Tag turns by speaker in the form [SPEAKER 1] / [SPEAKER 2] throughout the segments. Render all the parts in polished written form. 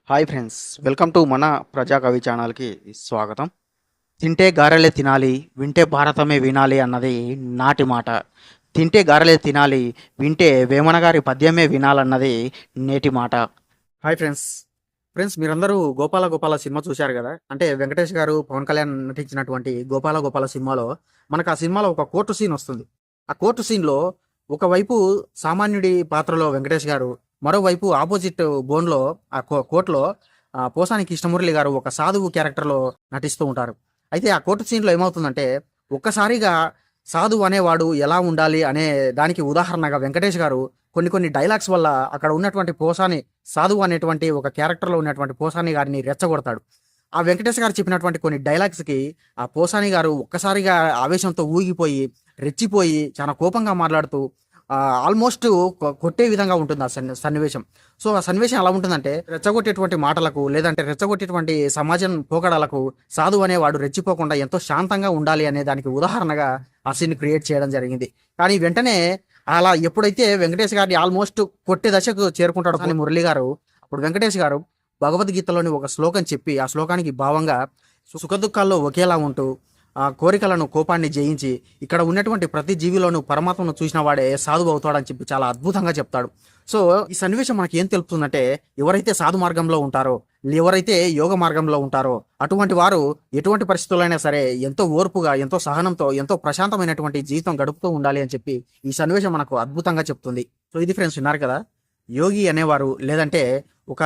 [SPEAKER 1] Hi friends, welcome to మన ప్రజాకవి ఛానల్కి స్వాగతం. తింటే గారెలే తినాలి, వింటే భారతమే వినాలి అన్నది నాటి మాట. తింటే గారెలే తినాలి, వింటే వేమన గారి పద్యమే వినాలన్నది నేటి మాట. హాయ్ ఫ్రెండ్స్, మీరందరూ గోపాల గోపాల సినిమా చూశారు కదా. అంటే వెంకటేష్ గారు, పవన్ కళ్యాణ్ నటించినటువంటి గోపాల గోపాల సినిమాలో మనకు ఆ సినిమాలో ఒక కోర్టు సీన్ వస్తుంది. ఆ కోర్టు సీన్లో ఒకవైపు సామాన్యుడి పాత్రలో వెంకటేష్ గారు, మరోవైపు ఆపోజిట్ బోన్లో ఆ కోర్టులో పోసాని కృష్ణమురళి గారు ఒక సాధువు క్యారెక్టర్లో నటిస్తూ ఉంటారు. అయితే ఆ కోర్టు సీన్లో ఏమవుతుందంటే, ఒక్కసారిగా సాధువు అనేవాడు ఎలా ఉండాలి అనే దానికి ఉదాహరణగా వెంకటేష్ గారు కొన్ని కొన్ని డైలాగ్స్ వల్ల అక్కడ ఉన్నటువంటి పోసాని, సాధువు అనేటువంటి ఒక క్యారెక్టర్లో ఉన్నటువంటి పోసాని గారిని రెచ్చగొడతాడు. ఆ వెంకటేష్ గారు చెప్పినటువంటి కొన్ని డైలాగ్స్కి ఆ పోసాని గారు ఒక్కసారిగా ఆవేశంతో ఊగిపోయి, రెచ్చిపోయి, చాలా కోపంగా మాట్లాడుతూ ఆల్మోస్ట్ కొట్టే విధంగా ఉంటుంది ఆ సన్నివేశం. సో ఆ సన్నివేశం ఎలా ఉంటుందంటే, రెచ్చగొట్టేటువంటి మాటలకు లేదంటే రెచ్చగొట్టేటువంటి సమాజం పోకడాలకు సాధువు అనేవాడు రెచ్చిపోకుండా ఎంతో శాంతంగా ఉండాలి అనే దానికి ఉదాహరణగా ఆ సీన్ క్రియేట్ చేయడం జరిగింది. కానీ వెంటనే అలా ఎప్పుడైతే వెంకటేష్ గారిని ఆల్మోస్ట్ కొట్టే దశకు చేరుకుంటాడు కానీ మురళి గారు, అప్పుడు వెంకటేష్ గారు భగవద్గీతలోని ఒక శ్లోకం చెప్పి, ఆ శ్లోకానికి భావంగా సుఖదుఖాల్లో ఒకేలా ఉంటూ ఆ కోరికలను, కోపాన్ని జయించి ఇక్కడ ఉన్నటువంటి ప్రతి జీవిలోనూ పరమాత్మను చూసిన వాడే సాధువు అవుతాడని చెప్పి చాలా అద్భుతంగా చెప్తాడు. సో ఈ సన్నివేశం మనకి ఏం తెలుపుతుందంటే, ఎవరైతే సాధు మార్గంలో ఉంటారో, ఎవరైతే యోగ మార్గంలో ఉంటారో అటువంటి వారు ఎటువంటి పరిస్థితులైనా సరే ఎంతో ఓర్పుగా, ఎంతో సహనంతో, ఎంతో ప్రశాంతమైనటువంటి జీవితం గడుపుతూ ఉండాలి అని చెప్పి ఈ సన్నివేశం మనకు అద్భుతంగా చెప్తుంది. సో ఇది ఫ్రెండ్స్, విన్నారు కదా. యోగి అనేవారు లేదంటే ఒక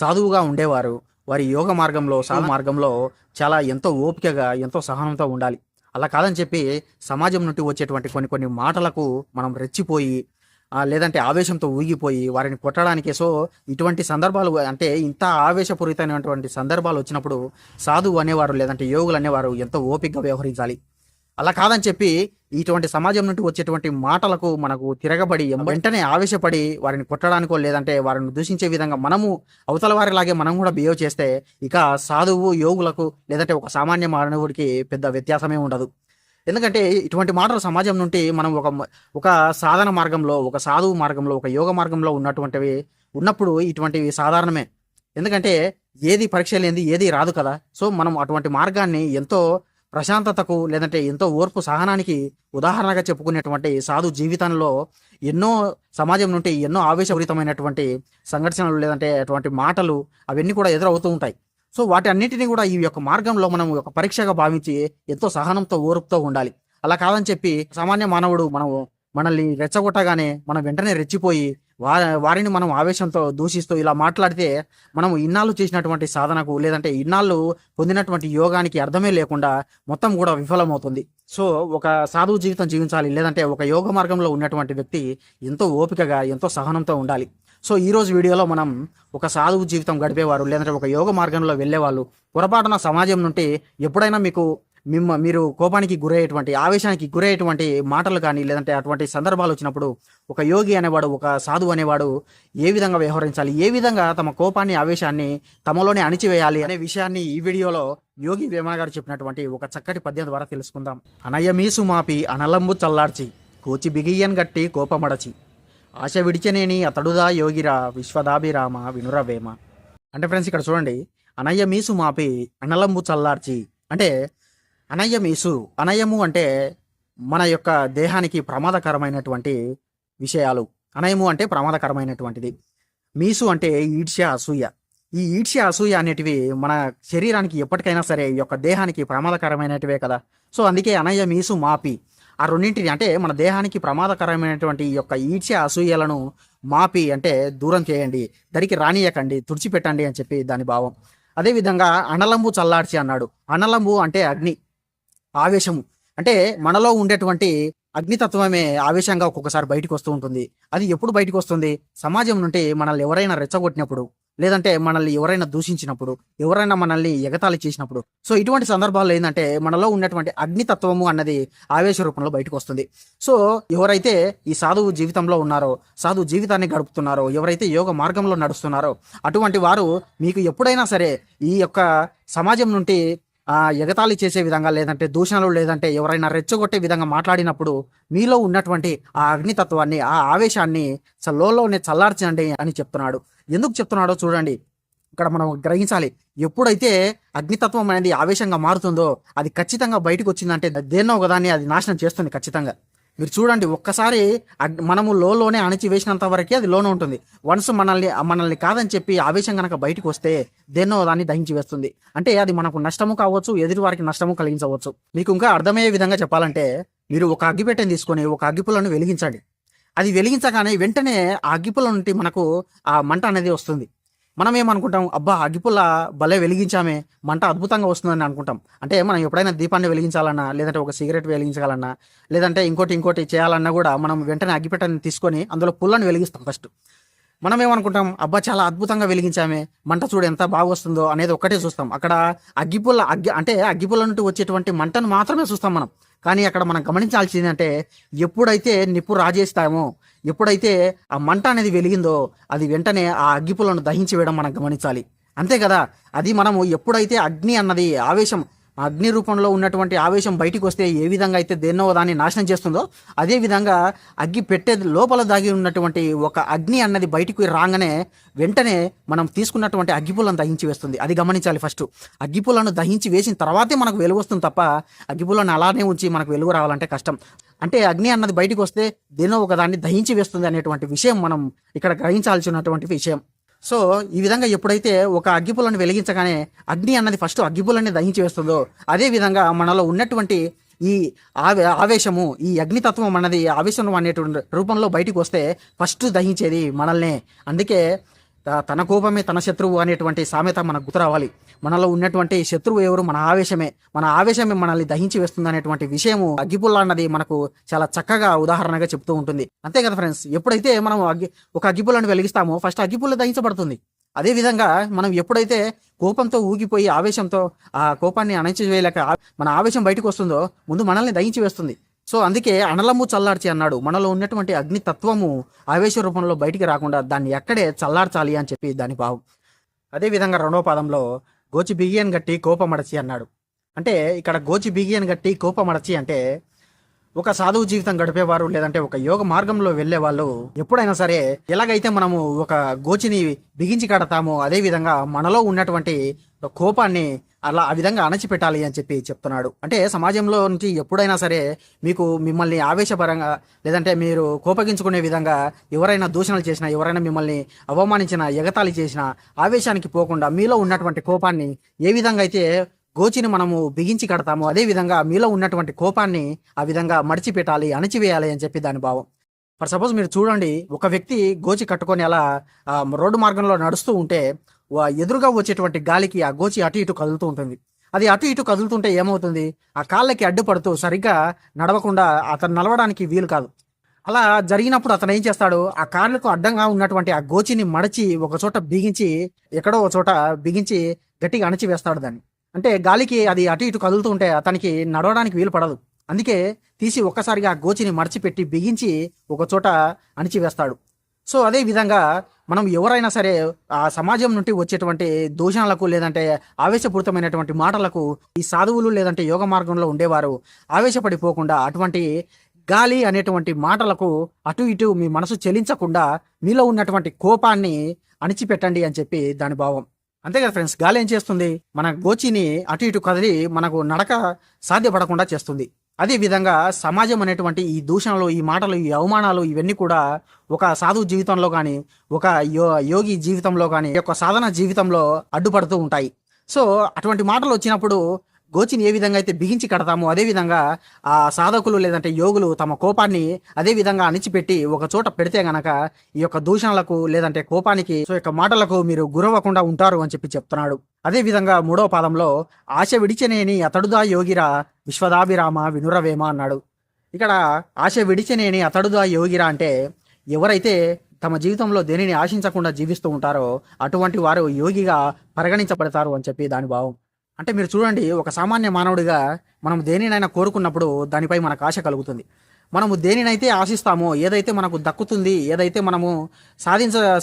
[SPEAKER 1] సాధువుగా ఉండేవారు వారి యోగ మార్గంలో, సాధు మార్గంలో చాలా ఎంతో ఓపికగా, ఎంతో సహనంతో ఉండాలి. అలా కాదని చెప్పి సమాజం నుండి వచ్చేటువంటి కొన్ని కొన్ని మాటలకు మనం రెచ్చిపోయి లేదంటే ఆవేశంతో ఊగిపోయి వారిని కొట్టడానికి. సో ఇటువంటి సందర్భాలు, అంటే ఇంత ఆవేశపూరితమైనటువంటి సందర్భాలు వచ్చినప్పుడు సాధువు అనేవారు లేదంటే యోగులు అనేవారు ఎంతో ఓపికగా వ్యవహరించాలి. అలా కాదని చెప్పి ఇటువంటి సమాజం నుండి వచ్చేటువంటి మాటలకు మనకు తిరగబడి వెంటనే ఆవేశపడి వారిని కొట్టడానికో లేదంటే వారిని దూషించే విధంగా మనము అవతల వారిలాగే మనం కూడా బిహేవ్ చేస్తే ఇక సాధువు, యోగులకు లేదంటే ఒక సామాన్య మానవుడికి పెద్ద వ్యత్యాసమే ఉండదు. ఎందుకంటే ఇటువంటి మాటలు సమాజం నుండి మనం ఒక సాధన మార్గంలో, ఒక సాధువు మార్గంలో, ఒక యోగ మార్గంలో ఉన్నప్పుడు ఇటువంటివి సాధారణమే. ఎందుకంటే ఏది పరీక్ష లేనిది ఏది రాదు కదా. సో మనం అటువంటి మార్గాన్ని ఎంతో ప్రశాంతతకు లేదంటే ఎంతో ఓర్పు, సహనానికి ఉదాహరణగా చెప్పుకునేటువంటి సాధు జీవితంలో ఎన్నో సమాజం నుండి ఎన్నో ఆవేశపూరితమైనటువంటి సంఘటనలు లేదంటే అటువంటి మాటలు అవన్నీ కూడా ఎదురవుతూ ఉంటాయి. సో వాటి అన్నింటినీ కూడా ఈ యొక్క మార్గంలో మనం ఒక పరీక్షగా భావించి ఎంతో సహనంతో, ఓర్పుతో ఉండాలి. అలా కాదని చెప్పి సామాన్య మానవుడు మనల్ని రెచ్చగొట్టగానే మనం వెంటనే రెచ్చిపోయి వారిని మనం ఆవేశంతో దూషిస్తూ ఇలా మాట్లాడితే మనం ఇన్నాళ్ళు చేసినటువంటి సాధనకు లేదంటే ఇన్నాళ్ళు పొందినటువంటి యోగానికి అర్థమే లేకుండా మొత్తం కూడా విఫలమవుతుంది. సో ఒక సాధువు జీవితం జీవించాలి లేదంటే ఒక యోగ మార్గంలో ఉన్నటువంటి వ్యక్తి ఎంతో ఓపికగా, ఎంతో సహనంతో ఉండాలి. సో ఈరోజు వీడియోలో మనం ఒక సాధువు జీవితం గడిపేవారు లేదంటే ఒక యోగ మార్గంలో వెళ్ళేవాళ్ళు పొరపాటున సమాజం నుండి ఎప్పుడైనా మీరు కోపానికి గురయ్యేటువంటి, ఆవేశానికి గురయ్యేటువంటి మాటలు కానీ లేదంటే అటువంటి సందర్భాలు వచ్చినప్పుడు ఒక యోగి అనేవాడు, ఒక సాధువు అనేవాడు ఏ విధంగా వ్యవహరించాలి, ఏ విధంగా తమ కోపాన్ని, ఆవేశాన్ని తమలోనే అణిచివేయాలి అనే విషయాన్ని ఈ వీడియోలో యోగి వేమన గారు చెప్పినటువంటి ఒక చక్కటి పద్యం ద్వారా తెలుసుకుందాం. అనయమీసు మాపి అనలంబు చల్లార్చి కోచి బిగియన్ గట్టి కోపమడచి ఆశ విడిచనేని అతడుదా యోగిరా విశ్వదాభిరామ వినురవేమ. అంటే ఫ్రెండ్స్ ఇక్కడ చూడండి, అనయ్యమీసు మాపి అనలంబు చల్లార్చి అంటే అనయము అంటే మన యొక్క దేహానికి ప్రమాదకరమైనటువంటి విషయాలు. అనయము అంటే ప్రమాదకరమైనటువంటిది. మీసు అంటే ఈడ్ష్య, అసూయ. ఈ ఈడ్ష్య, అసూయ అనేటివి మన శరీరానికి ఎప్పటికైనా సరే ఈ యొక్క దేహానికి ప్రమాదకరమైనటివే కదా. సో అందుకే మీసు మాపి ఆ రెండింటిని, అంటే మన దేహానికి ప్రమాదకరమైనటువంటి ఈ యొక్క ఈడ్ష్య, అసూయలను మాపి అంటే దూరం చేయండి, దరికి రానియకండి, తుడిచిపెట్టండి అని చెప్పి దాని భావం. అదేవిధంగా అనలంబు చల్లార్చి అన్నాడు. అనలంబు అంటే అగ్ని, ఆవేశము. అంటే మనలో ఉండేటువంటి అగ్నితత్వమే ఆవేశంగా ఒక్కొక్కసారి బయటకు వస్తూ ఉంటుంది. అది ఎప్పుడు బయటకు వస్తుంది? సమాజం నుండి మనల్ని ఎవరైనా రెచ్చగొట్టినప్పుడు లేదంటే మనల్ని ఎవరైనా దూషించినప్పుడు, ఎవరైనా మనల్ని ఎగతాళి చేసినప్పుడు. సో ఇటువంటి సందర్భాల్లో ఏంటంటే మనలో ఉన్నటువంటి అగ్నితత్వము అన్నది ఆవేశ రూపంలో బయటకు వస్తుంది. సో ఎవరైతే ఈ సాధువు జీవితంలో ఉన్నారో, సాధువు జీవితాన్ని గడుపుతున్నారో, ఎవరైతే యోగ మార్గంలో నడుస్తున్నారో అటువంటి వారు మీకు ఎప్పుడైనా సరే ఈ యొక్క సమాజం నుండి ఎగతాళి చేసే విధంగా లేదంటే దూషణలు లేదంటే ఎవరైనా రెచ్చగొట్టే విధంగా మాట్లాడినప్పుడు మీలో ఉన్నటువంటి ఆ అగ్నితత్వాన్ని, ఆ ఆవేశాన్ని లోనే చల్లార్చండి అని చెప్తున్నాడు. ఎందుకు చెప్తున్నాడో చూడండి. ఇక్కడ మనం గ్రహించాలి. ఎప్పుడైతే అగ్నితత్వం అనేది ఆవేశంగా మారుతుందో అది ఖచ్చితంగా బయటకు వచ్చిందంటే దేన్నో ఒకదాన్ని అది నాశనం చేస్తుంది ఖచ్చితంగా. మీరు చూడండి, ఒక్కసారి మనము లోనే అణిచివేసినంత వరకే అది లోనే ఉంటుంది. వన్స్ మనల్ని కాదని చెప్పి ఆవేశం కనుక బయటకు వస్తే దేన్నో దాన్ని దహించి వేస్తుంది. అంటే అది మనకు నష్టము కావచ్చు, ఎదుటి వారికి నష్టము కలిగించవచ్చు. మీకు ఇంకా అర్థమయ్యే విధంగా చెప్పాలంటే, మీరు ఒక అగ్గిపెట్టెని తీసుకొని ఒక అగ్గిపుల్లను వెలిగించండి. అది వెలిగించగానే వెంటనే ఆ అగ్గిపుల్ల నుండి మనకు ఆ మంట అనేది వస్తుంది. మనం ఏమనుకుంటాం, అబ్బా అగ్గిపుల్ల భలే వెలిగించామే, మంట అద్భుతంగా వస్తుందని అనుకుంటాం. అంటే మనం ఎప్పుడైనా దీపాన్ని వెలిగించాలన్నా, లేదంటే ఒక సిగరెట్ వెలిగించాలన్నా, లేదంటే ఇంకోటి చేయాలన్నా కూడా మనం వెంటనే అగ్గిపెట్టెని తీసుకొని అందులో పుల్లని వెలిగిస్తాం ఫస్ట్. మనం ఏమనుకుంటాం, అబ్బా చాలా అద్భుతంగా వెలిగించామే, మంట చూడు ఎంత బాగా వస్తుందో అనేది ఒక్కటే చూస్తాం. అక్కడ అగ్గిపుల్ల నుండి వచ్చేటువంటి మంటను మాత్రమే చూస్తాం మనం. కానీ అక్కడ మనం గమనించాల్సింది అంటే, ఎప్పుడైతే నిప్పు రాజేస్తామో, ఎప్పుడైతే ఆ మంట అనేది వెలిగిందో అది వెంటనే ఆ అగ్గిపుల్లను దహించి వేయడం మనం గమనించాలి. అంతే కదా. అది మనము ఎప్పుడైతే అగ్ని అన్నది ఆవేశం, అగ్ని రూపంలో ఉన్నటువంటి ఆవేశం బయటికి వస్తే ఏ విధంగా అయితే దేన్నో దాన్ని నాశనం చేస్తుందో, అదే విధంగా అగ్గి పెట్టేది లోపల దాగి ఉన్నటువంటి ఒక అగ్ని అన్నది బయటికి రాగానే వెంటనే మనం తీసుకున్నటువంటి అగ్గిపుల్లను దహించి వేస్తుంది. అది గమనించాలి. ఫస్ట్ అగ్గిపుల్లను దహించి వేసిన తర్వాతే మనకు వెలుగు వస్తుంది తప్ప అగ్గిపుల్లను అలానే ఉంచి మనకు వెలుగు రావాలంటే కష్టం. అంటే అగ్ని అన్నది బయటికి వస్తే దేన్నో ఒక దాన్ని దహించి వేస్తుంది అనేటువంటి విషయం మనం ఇక్కడ గ్రహించాల్సినటువంటి విషయం. సో ఈ విధంగా ఎప్పుడైతే ఒక అగ్గిపుల్లను వెలిగించగానే అగ్ని అన్నది ఫస్ట్ అగ్గిపుల్లని దహించి వేస్తుందో, అదే విధంగా మనలో ఉన్నటువంటి ఈ ఆవేశము, ఈ అగ్నితత్వం అన్నది ఆవేశం అనేటువంటి రూపంలో బయటికి వస్తే ఫస్ట్ దహించేది మనల్నే. అందుకే తన కోపమే తన శత్రువు అనేటువంటి సామెత మనకు గుర్తు రావాలి. మనలో ఉన్నటువంటి శత్రువు ఎవరు? మన ఆవేశమే. మన ఆవేశమే మనల్ని దహించి వేస్తుంది అనేటువంటి విషయము అగ్గిపుల్ల అన్నది మనకు చాలా చక్కగా ఉదాహరణగా చెప్తూ ఉంటుంది. అంతే కదా ఫ్రెండ్స్. ఎప్పుడైతే మనం ఒక అగ్గిపుల్లను వెలిగిస్తామో ఫస్ట్ అగ్గిపుల్ల దహించబడుతుంది. అదేవిధంగా మనం ఎప్పుడైతే కోపంతో ఊగిపోయి ఆవేశంతో ఆ కోపాన్ని అణచివేయలేక మన ఆవేశం బయటకు వస్తుందో ముందు మనల్ని దహించి వేస్తుంది. సో అందుకే అనలము చల్లార్చి అన్నాడు. మనలో ఉన్నటువంటి అగ్ని తత్వము ఆవేశ రూపంలో బయటికి రాకుండా దాన్ని ఎక్కడే చల్లార్చాలి అని చెప్పి దాని భావం. అదేవిధంగా రెండవ పాదంలో గోచి బిగియన్ గట్టి కోపమడచి అన్నాడు. అంటే ఇక్కడ గోచి బిగియన్ గట్టి కోపమడచి అంటే ఒక సాధువు జీవితం గడిపేవారు, లేదంటే ఒక యోగ మార్గంలో వెళ్లే వాళ్ళు ఎప్పుడైనా సరే ఎలాగైతే మనము ఒక గోచిని బిగించి కడతామో అదే విధంగా మనలో ఉన్నటువంటి కోపాన్ని ఆ విధంగా అణచిపెట్టాలి అని చెప్పి చెప్తున్నాడు. అంటే సమాజంలో నుంచి ఎప్పుడైనా సరే మిమ్మల్ని ఆవేశపరంగా, లేదంటే మీరు కోపగించుకునే విధంగా ఎవరైనా దూషణలు చేసినా, ఎవరైనా మిమ్మల్ని అవమానించినా, ఎగతాళి చేసినా ఆవేశానికి పోకుండా మీలో ఉన్నటువంటి కోపాన్ని ఏ విధంగా అయితే గోచిని మనము బిగించి కడతామో అదే విధంగా మీలో ఉన్నటువంటి కోపాన్ని ఆ విధంగా మడిచిపెట్టాలి, అణచివేయాలి అని చెప్పి దాని భావం. ఫర్ సపోజ్ మీరు చూడండి, ఒక వ్యక్తి గోచి కట్టుకొని అలా రోడ్డు మార్గంలో నడుస్తూ ఉంటే ఎదురుగా వచ్చేటువంటి గాలికి ఆ గోచి అటు ఇటు కదులుతూ ఉంటుంది. అది అటు ఇటు కదులుతుంటే ఏమవుతుంది, ఆ కాళ్ళకి అడ్డుపడుతూ సరిగ్గా నడవకుండా అతను నడవడానికి వీలు కాదు. అలా జరిగినప్పుడు అతను ఏం చేస్తాడు, ఆ కాళ్ళకు అడ్డంగా ఉన్నటువంటి ఆ గోచిని మడచి ఒక చోట బిగించి, ఎక్కడో ఒక చోట బిగించి గట్టిగా అణచి వేస్తాడు దాన్ని. అంటే గాలికి అది అటు ఇటు కదులుతూ ఉంటే అతనికి నడవడానికి వీలు పడదు. అందుకే తీసి ఒక్కసారిగా ఆ గోచిని మడిచిపెట్టి బిగించి ఒక చోట అణిచివేస్తాడు. సో అదే విధంగా మనం ఎవరైనా సరే ఆ సమాజం నుండి వచ్చేటువంటి దూషణలకు, లేదంటే ఆవేశపూరితమైనటువంటి మాటలకు ఈ సాధువులు లేదంటే యోగ మార్గంలో ఉండేవారు ఆవేశపడిపోకుండా అటువంటి గాలి అనేటువంటి మాటలకు అటు ఇటు మీ మనసు చెలించకుండా మీలో ఉన్నటువంటి కోపాన్ని అణిచిపెట్టండి అని చెప్పి దాని భావం. అంతే కదా ఫ్రెండ్స్. గాలి ఏం చేస్తుంది, మన గోచిని అటు ఇటు కదిలి మనకు నడక సాధ్యపడకుండా చేస్తుంది. అదే విధంగా సమాజం అనేటువంటి ఈ దూషణలు, ఈ మాటలు, ఈ అవమానాలు ఇవన్నీ కూడా ఒక సాధువు జీవితంలో కానీ, ఒక యోగి జీవితంలో కానీ, ఒక సాధన జీవితంలో అడ్డుపడుతూ ఉంటాయి. సో అటువంటి మాటలు వచ్చినప్పుడు గోచిని ఏ విధంగా అయితే బిగించి కడతామో అదే విధంగా ఆ సాధకులు లేదంటే యోగులు తమ కోపాన్ని అదే విధంగా అణిచిపెట్టి ఒక చోట పెడితే గనక ఈ యొక్క దూషణలకు లేదంటే కోపానికి, సో యొక్క మాటలకు మీరు గురవ్వకుండా ఉంటారు అని చెప్పి చెప్తున్నాడు. అదే విధంగా మూడవ పాదంలో ఆశ విడిచనేని అతడుదా యోగిరా విశ్వదాభిరామ వినురవేమ అన్నాడు. ఇక్కడ ఆశ విడిచనేని అతడుదా యోగిరా అంటే ఎవరైతే తమ జీవితంలో దేనిని ఆశించకుండా జీవిస్తూ ఉంటారో అటువంటి వారు యోగిగా పరిగణించబడతారు అని చెప్పి దాని భావం. అంటే మీరు చూడండి, ఒక సామాన్య మానవుడిగా మనం దేనినైనా కోరుకున్నప్పుడు దానిపై మనకు ఆశ కలుగుతుంది. మనము దేనినైతే ఆశిస్తామో, ఏదైతే మనకు దక్కుతుంది, ఏదైతే మనము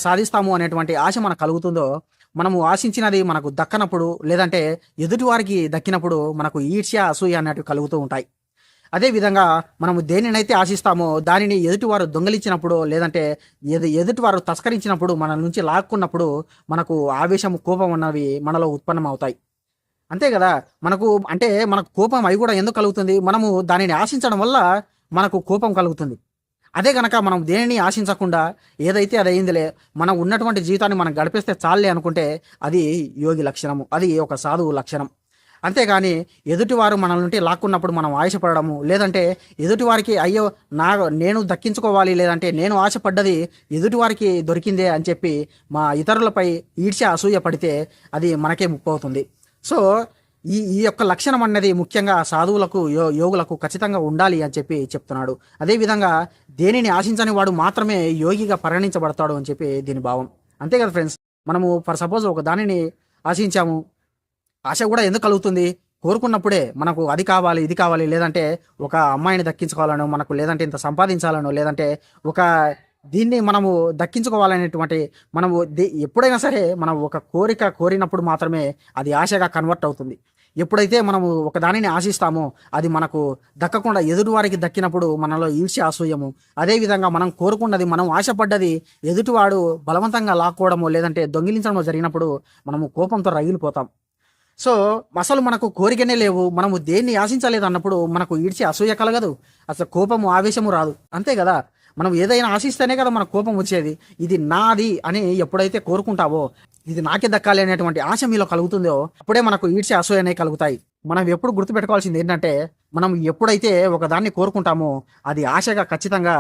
[SPEAKER 1] సాధిస్తాము అనేటువంటి ఆశ మనకు కలుగుతుందో, మనము ఆశించినది మనకు దక్కనప్పుడు లేదంటే ఎదుటి వారికి దక్కినప్పుడు మనకు ఈర్ష్య, అసూయ అనేటివి కలుగుతూ ఉంటాయి. అదేవిధంగా మనము దేనినైతే ఆశిస్తామో దానిని ఎదుటివారు దొంగిలించినప్పుడు లేదంటే ఎదుటివారు తస్కరించినప్పుడు మన నుంచి లాక్కున్నప్పుడు మనకు ఆవేశం కోపం అన్నవి మనలో ఉత్పన్నం అవుతాయి. అంతే కదా. మనకు కోపం అవి కూడా ఎందుకు కలుగుతుంది, మనము దానిని ఆశించడం వల్ల మనకు కోపం కలుగుతుంది. అదే గనక మనం దేనిని ఆశించకుండా ఏదైతే అది అయిందిలే, మనం ఉన్నటువంటి జీవితాన్ని మనం గడిపేస్తే చాలే అనుకుంటే అది యోగి లక్షణము, అది ఒక సాధువు లక్షణం. అంతేగాని ఎదుటివారు మన నుండి లాక్కున్నప్పుడు మనం ఆశపడము, లేదంటే ఎదుటివారికి అయ్యో నేను దక్కించుకోవాలి, లేదంటే నేను ఆశపడ్డది ఎదుటివారికి దొరికిందే అని చెప్పి మా ఇతరులపై ఈర్ష్య అసూయ పడితే అది మనకే ముప్పు అవుతుంది. సో ఈ ఈ యొక్క లక్షణం అన్నది ముఖ్యంగా సాధువులకు యోగులకు ఖచ్చితంగా ఉండాలి అని చెప్పి చెప్తున్నాడు. అదేవిధంగా దేనిని ఆశించని వాడు మాత్రమే యోగిగా పరిగణించబడతాడు అని చెప్పి దీని భావం. అంతే కదా ఫ్రెండ్స్. మనము ఫర్ సపోజ్ ఒక దానిని ఆశించాము, ఆశ కూడా ఎందుకు కలుగుతుంది, కోరుకున్నప్పుడే మనకు అది కావాలి ఇది కావాలి, లేదంటే ఒక అమ్మాయిని దక్కించుకోవాలనో మనకు, లేదంటే ఇంత సంపాదించాలనో, లేదంటే ఒక దీన్ని మనము దక్కించుకోవాలనేటువంటి మనము ఎప్పుడైనా సరే మనం ఒక కోరిక కోరినప్పుడు మాత్రమే అది ఆశగా కన్వర్ట్ అవుతుంది. ఎప్పుడైతే మనము ఒక దానిని ఆశిస్తామో అది మనకు దక్కకుండా ఎదుటివారికి దక్కినప్పుడు మనలో ఈర్ష్య అసూయము, అదేవిధంగా మనం కోరుకున్నది మనం ఆశపడ్డది ఎదుటివాడు బలవంతంగా లాక్కోవడము లేదంటే దొంగిలించడము జరిగినప్పుడు మనము కోపంతో రగిలిపోతాం. సో అసలు మనకు కోరికనే లేవు, మనము దేన్ని ఆశించలేదు అన్నప్పుడు మనకు ఈడ్చి అసూయ కలగదు, అసలు కోపము ఆవేశము రాదు. అంతే కదా. మనం ఏదైనా ఆశిస్తేనే కదా మనకు కోపం వచ్చేది. ఇది నాది అని ఎప్పుడైతే కోరుకుంటావో, ఇది నాకే దక్కాలి అనేటువంటి ఆశ మీలో కలుగుతుందో అప్పుడే మనకు ఈడ్చి అసూయ అనేవి కలుగుతాయి. మనం ఎప్పుడు గుర్తుపెట్టుకోవాల్సింది ఏంటంటే, మనం ఎప్పుడైతే ఒక దాన్ని కోరుకుంటామో అది ఆశగా ఖచ్చితంగా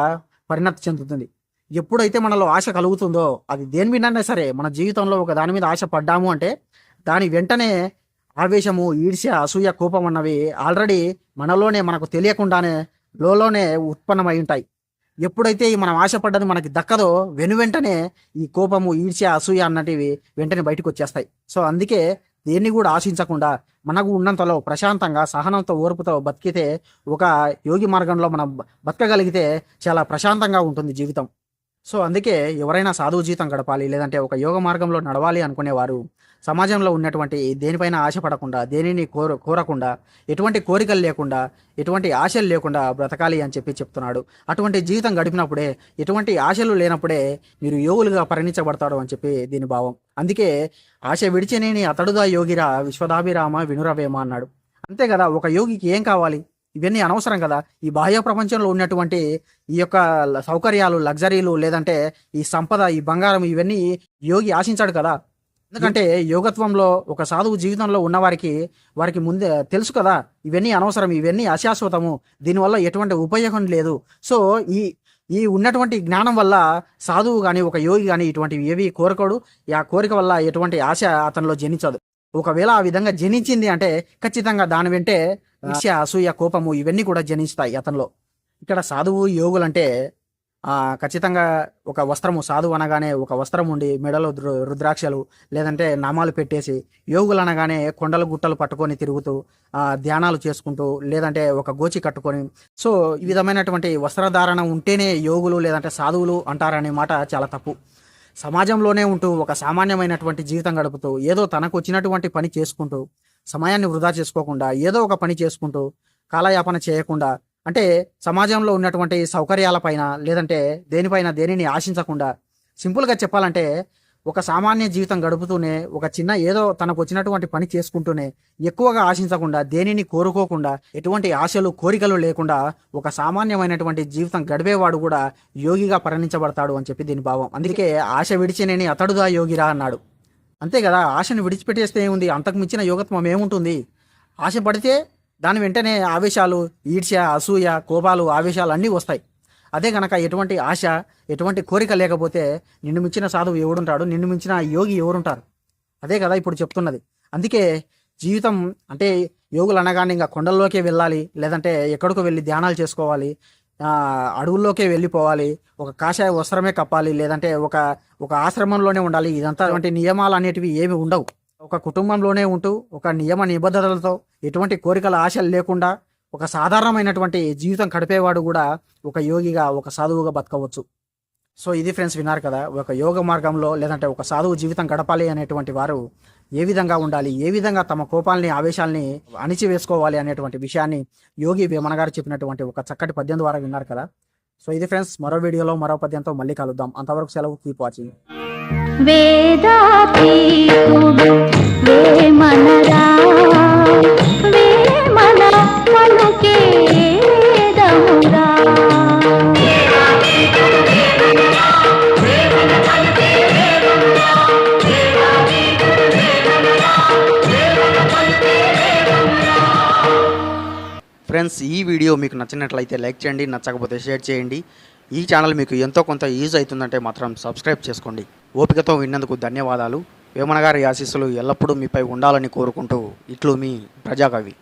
[SPEAKER 1] పరిణతి చెందుతుంది. ఎప్పుడైతే మనలో ఆశ కలుగుతుందో అది దేని మీదైనా సరే, మన జీవితంలో ఒక దాని మీద ఆశ పడ్డాము అంటే దాని వెంటనే ఆవేశము, ఈర్ష్య, అసూయ, కోపం అన్నవి ఆల్రెడీ మనలోనే మనకు తెలియకుండానే లోనే ఉత్పన్నమై ఉంటాయి. ఎప్పుడైతే మనం ఆశపడ్డది మనకి దక్కదో వెంటనే ఈ కోపము, ఈర్ష్య, అసూయ అన్నటివి వెంటనే బయటకు వచ్చేస్తాయి. సో అందుకే దేన్ని కూడా ఆశించకుండా మనకు ఉన్నంతలో ప్రశాంతంగా సహనంతో ఓర్పుతో బతికితే, ఒక యోగి మార్గంలో మనం బతకగలిగితే చాలా ప్రశాంతంగా ఉంటుంది జీవితం. సో అందుకే ఎవరైనా సాధువు జీవితం గడపాలి, లేదంటే ఒక యోగ మార్గంలో నడవాలి అనుకునేవారు సమాజంలో ఉన్నటువంటి దేనిపైన ఆశపడకుండా, దేనిని కోరకుండా, ఎటువంటి కోరికలు లేకుండా, ఎటువంటి ఆశలు లేకుండా బ్రతకాలి అని చెప్పి చెప్తున్నాడు. అటువంటి జీవితం గడిపినప్పుడే, ఎటువంటి ఆశలు లేనప్పుడే మీరు యోగులుగా పరిణించబడతాడు అని చెప్పి దీని భావం. అందుకే ఆశ విడిచినేని అతడుదా యోగిరా విశ్వదాభిరామ వినురవేమ అన్నాడు. అంతే కదా. ఒక యోగికి ఏం కావాలి, ఇవన్నీ అనవసరం కదా. ఈ బాహ్య ప్రపంచంలో ఉన్నటువంటి ఈ యొక్క సౌకర్యాలు, లగ్జరీలు, లేదంటే ఈ సంపద, ఈ బంగారం, ఇవన్నీ యోగి ఆశించాడు కదా. ఎందుకంటే యోగత్వంలో ఒక సాధువు జీవితంలో వారికి ముందే తెలుసు కదా, ఇవన్నీ అనవసరం, ఇవన్నీ అశాశ్వతము, దీనివల్ల ఎటువంటి ఉపయోగం లేదు. సో ఈ ఈ ఉన్నటువంటి జ్ఞానం వల్ల సాధువు కానీ ఒక యోగి కానీ ఇటువంటివి ఏవి కోరుకోడు. ఆ కోరిక వల్ల ఎటువంటి ఆశ అతనిలో జనించదు. ఒకవేళ ఆ విధంగా జనించింది అంటే ఖచ్చితంగా దాని వెంటే ఈర్ష్య, అసూయ, కోపము ఇవన్నీ కూడా జనిస్తాయి అతనిలో. ఇక్కడ సాధువు యోగులు అంటే ఖచ్చితంగా ఒక వస్త్రము, సాధువు అనగానే ఒక వస్త్రం ఉండి మెడలో రుద్రాక్షలు లేదంటే నామాలు పెట్టేసి, యోగులు అనగానే కొండలు గుట్టలు పట్టుకొని తిరుగుతూ ధ్యానాలు చేసుకుంటూ, లేదంటే ఒక గోచి కట్టుకొని, సో ఈ విధమైనటువంటి వస్త్రధారణ ఉంటేనే యోగులు లేదంటే సాధువులు అంటారనే మాట చాలా తప్పు. సమాజంలోనే ఉంటూ ఒక సామాన్యమైనటువంటి జీవితం గడుపుతూ ఏదో తనకు వచ్చినటువంటి పని చేసుకుంటూ, సమయాన్ని వృధా చేసుకోకుండా ఏదో ఒక పని చేసుకుంటూ, కాలయాపన చేయకుండా, అంటే సమాజంలో ఉన్నటువంటి సౌకర్యాలపైన లేదంటే దేనిని ఆశించకుండా, సింపుల్గా చెప్పాలంటే ఒక సామాన్య జీవితం గడుపుతూనే ఒక చిన్న ఏదో తనకు వచ్చినటువంటి పని చేసుకుంటూనే, ఎక్కువగా ఆశించకుండా, దేనిని కోరుకోకుండా, ఎటువంటి ఆశలు కోరికలు లేకుండా ఒక సామాన్యమైనటువంటి జీవితం గడిపేవాడు కూడా యోగిగా పరిగణించబడతాడు అని చెప్పి దీని భావం. అందుకే ఆశ విడిచినేని అతడుదా యోగిరా అన్నాడు. అంతే కదా. ఆశను విడిచిపెట్టేస్తే ఏముంది, అంతకు మించిన యోగత్వం ఏముంటుంది. ఆశ పడితే దాని వెంటనే ఆవేశాలు, ఈర్ష్య, అసూయ, కోపాలు, ఆవేశాలు అన్నీ వస్తాయి. అదే కనుక ఎటువంటి ఆశ, ఎటువంటి కోరిక లేకపోతే నిన్ను మించిన సాధువు ఎవడుంటాడు, నిన్ను మించిన యోగి ఎవరుంటారు. అదే కదా ఇప్పుడు చెప్తున్నది. అందుకే జీవితం అంటే యోగులు అనగానే ఇంకా కొండల్లోకే వెళ్ళాలి, లేదంటే ఎక్కడికో వెళ్ళి ధ్యానాలు చేసుకోవాలి, అడవుల్లోకే వెళ్ళిపోవాలి, ఒక కాషాయ వస్త్రమే కప్పాలి, లేదంటే ఒక ఆశ్రమంలోనే ఉండాలి, ఇదంతా నియమాలు అనేటివి ఏమి ఉండవు. ఒక కుటుంబంలోనే ఉంటూ ఒక నియమ నిబద్ధతలతో ఎటువంటి కోరికల ఆశలు లేకుండా ఒక సాధారణమైనటువంటి జీవితం గడిపేవాడు కూడా ఒక యోగిగా, ఒక సాధువుగా బతకవచ్చు. సో ఇది ఫ్రెండ్స్, విన్నారు కదా. ఒక యోగ మార్గంలో లేదంటే ఒక సాధువు జీవితం గడపాలి అనేటువంటి వారు
[SPEAKER 2] ఏ విధంగా ఉండాలి, ఏ విధంగా తమ కోపాలని ఆవేశాలని అణిచివేసుకోవాలి అనేటువంటి విషయాన్ని యోగి వేమన గారు చెప్పినటువంటి ఒక చక్కటి పద్యం ద్వారా విన్నారు కదా. సో ఇది ఫ్రెండ్స్, మరో వీడియోలో మరో పద్యంతో మళ్ళీ కలుద్దాం. అంతవరకు సెలవు. Keep watching.
[SPEAKER 3] వేదాతీతుడు వేమనరా వేమన పలుకే వేదమురా.
[SPEAKER 1] ఫ్రెండ్స్, ఈ వీడియో మీకు నచ్చినట్లయితే లైక్ చేయండి, నచ్చకపోతే షేర్ చేయండి. ఈ ఛానల్ మీకు ఎంతో కొంత యూజ్ అవుతుందంటే మాత్రం సబ్స్క్రైబ్ చేసుకోండి. ఓపికతో విన్నందుకు ధన్యవాదాలు. వేమన గారి ఆశీస్సులు ఎల్లప్పుడూ మీపై ఉండాలని కోరుకుంటూ ఇట్లు మీ ప్రజాకవి.